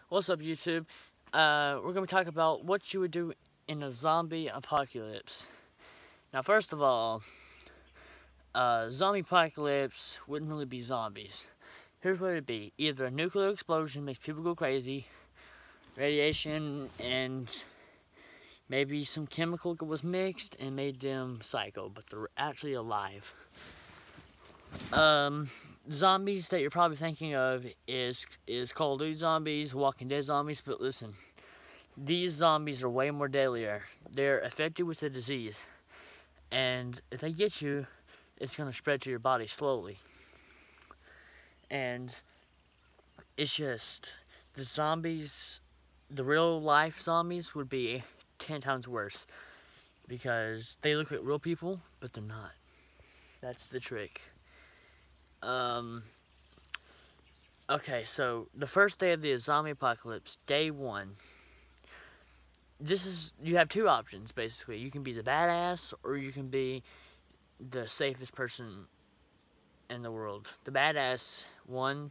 What's up, YouTube? We're going to talk about what you would do in a zombie apocalypse. Now, first of all, zombie apocalypse wouldn't really be zombies. Here's what it'd be. Either a nuclear explosion makes people go crazy, radiation, and maybe some chemical was mixed and made them psycho, but they're actually alive. Zombies that you're probably thinking of is Call of Duty zombies, Walking Dead zombies, but listen, these zombies are way more deadlier. They're affected with a disease, and if they get you, it's going to spread to your body slowly. And it's just, the zombies, the real life zombies would be 10 times worse, because they look like real people, but they're not. That's the trick. Okay, so the first day of the zombie apocalypse, day 1. You have two options, basically. You can be the badass, or you can be the safest person in the world. The badass one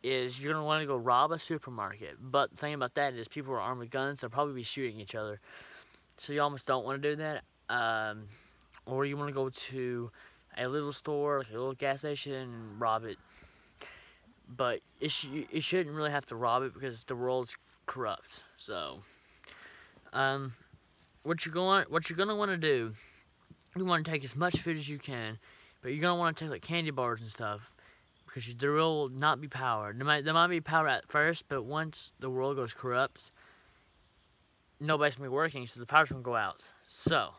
is you're going to want to go rob a supermarket. But the thing about that is people are armed with guns. They'll probably be shooting each other. So you almost don't want to do that. Or you want to go to a little store, like a little gas station, and rob it. But you shouldn't really have to rob it because the world's corrupt. So, what you're gonna want to do, you want to take as much food as you can, but you're gonna want to take like candy bars and stuff because there will not be power. There might be power at first, but once the world goes corrupt, nobody's gonna be working, so the power's gonna go out. So,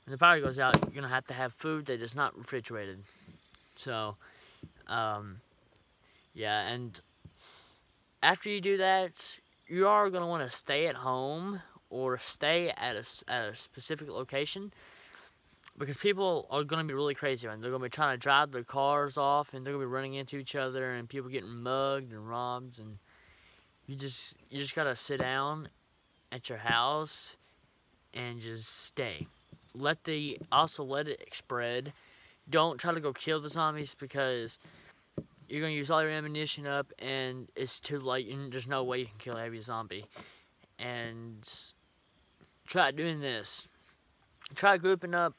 when the power goes out, you're gonna have to have food that is not refrigerated. So, yeah, and after you do that, you are going to want to stay at home or stay at a specific location, because people are going to be really crazy, and they're going to be trying to drive their cars off, and they're going to be running into each other, and people getting mugged and robbed, and you just got to sit down at your house and just stay. Also let it spread. Don't try to go kill the zombies, because you're going to use all your ammunition up, and it's too late, and there's no way you can kill every zombie. And try doing this. Try grouping up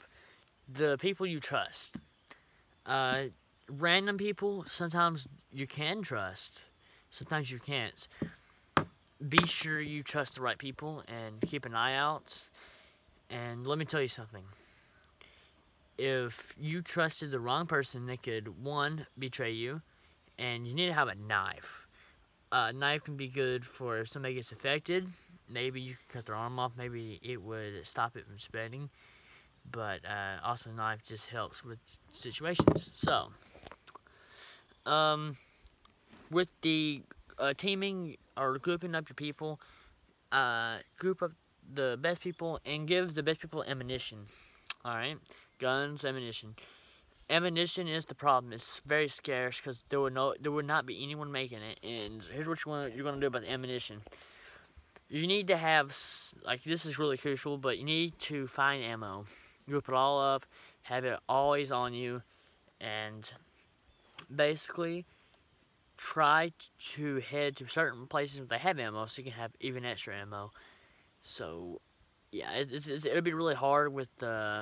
the people you trust. Random people, sometimes you can trust. Sometimes you can't. Be sure you trust the right people, and keep an eye out. And let me tell you something. If you trusted the wrong person, they could, 1, betray you. And you need to have a knife. A knife can be good for if somebody gets affected. Maybe you could cut their arm off. Maybe it would stop it from spreading. But also, a knife just helps with situations. So, with the teaming or grouping up your people, group up the best people and give the best people ammunition. Alright? Guns, ammunition. Ammunition is the problem. It's very scarce because there would not be anyone making it. And here's what you're going to do about the ammunition. You need to have, like, this is really crucial, but you need to find ammo. Group it all up, have it always on you, and basically try to head to certain places where they have ammo, so you can have even extra ammo. So, yeah, it'll be really hard with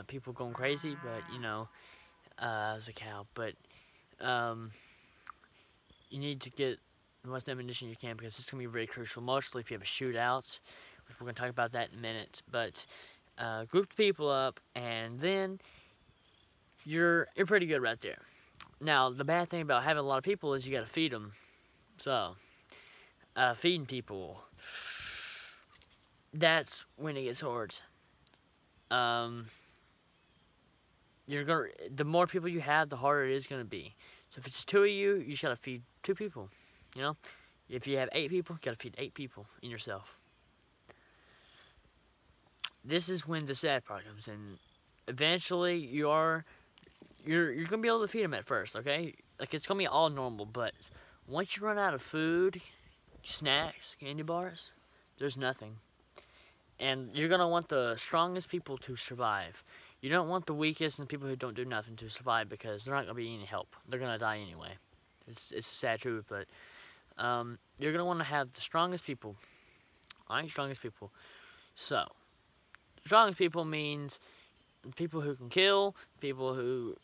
people going crazy, but, you know, as a cow, but you need to get the most ammunition you can, because it's going to be very crucial, mostly if you have a shootout, which we're going to talk about that in a minute. But group the people up, and then you're pretty good right there. Now, the bad thing about having a lot of people is you got to feed them. So, feeding people, that's when it gets hard. The more people you have, the harder it is going to be. So if it's 2 of you, you just got to feed 2 people, you know? If you have 8 people, you got to feed 8 people and yourself. This is when the sad part comes in. Eventually, you're going to be able to feed them at first, okay? Like, it's going to be all normal, but once you run out of food, snacks, candy bars, there's nothing. And you're going to want the strongest people to survive. You don't want the weakest and people who don't do nothing to survive, because they're not going to be any help. They're going to die anyway. It's a sad truth, but you're going to want to have the strongest people. Alright, strongest people. So, strongest people means people who can kill, people who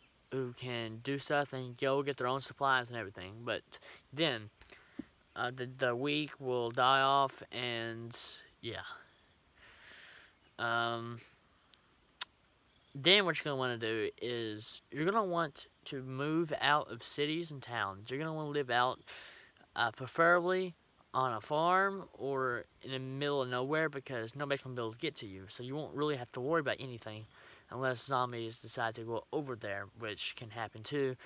can do stuff and go get their own supplies and everything. But then, the weak will die off, and yeah. Then what you're going to want to do is you're going to want to move out of cities and towns. You're going to want to live out, preferably on a farm or in the middle of nowhere, because nobody's going to be able to get to you. So you won't really have to worry about anything unless zombies decide to go over there, which can happen too.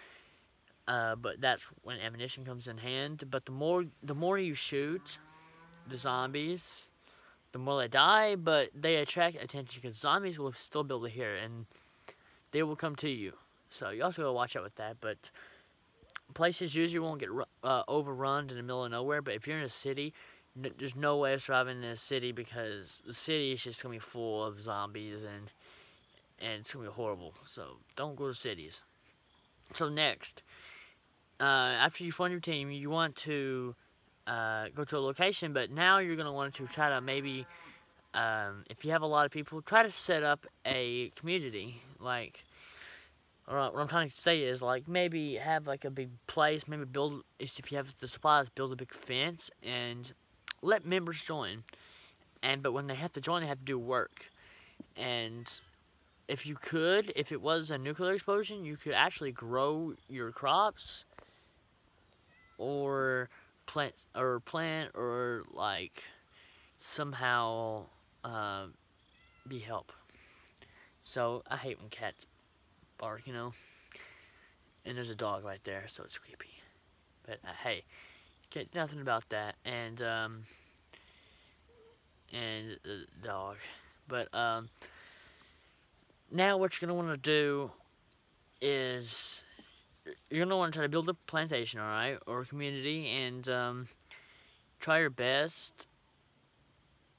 But that's when ammunition comes in hand. But the more you shoot the zombies, the more they die, but they attract attention because zombies will still be able to hear it, and they will come to you. So you also gotta watch out with that. But places usually won't get overrun in the middle of nowhere. But if you're in a city, there's no way of surviving in a city, because the city is just gonna be full of zombies, and it's gonna be horrible. So don't go to cities. So next, after you form your team, you want to go to a location, but now you're going to want to try to maybe, if you have a lot of people, try to set up a community. Like, what I'm trying to say is, like, maybe have, like, a big place, maybe build, if you have the supplies, build a big fence, and let members join. But when they have to join, they have to do work. And if it was a nuclear explosion, you could actually grow your crops, or plant or like somehow be help. So I hate when cats bark, and there's a dog right there, so it's creepy. But hey, get nothing about that, and the dog. But now what you're gonna want to do is you're going to want to try to build a plantation, alright, or a community, and try your best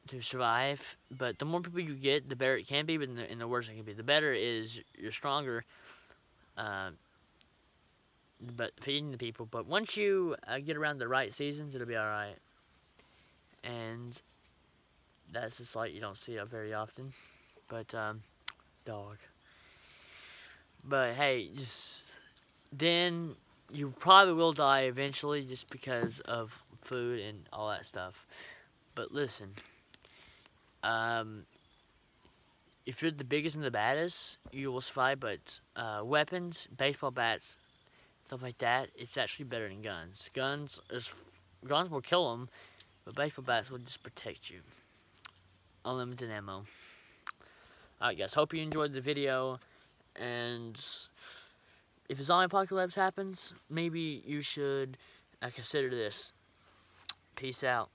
to survive. But the more people you get, the better it can be, but the worse it can be. The better is you're stronger, but feeding the people. But once you get around the right seasons, it'll be alright. And that's a sight you don't see very often. But, dog. But hey, then you probably will die eventually just because of food and all that stuff. But listen, if you're the biggest and the baddest, you will survive. But weapons, baseball bats, stuff like that, it's actually better than guns. Guns will kill them, but baseball bats will just protect you. Unlimited ammo. Alright guys, hope you enjoyed the video, and if a zombie apocalypse happens, maybe you should consider this. Peace out.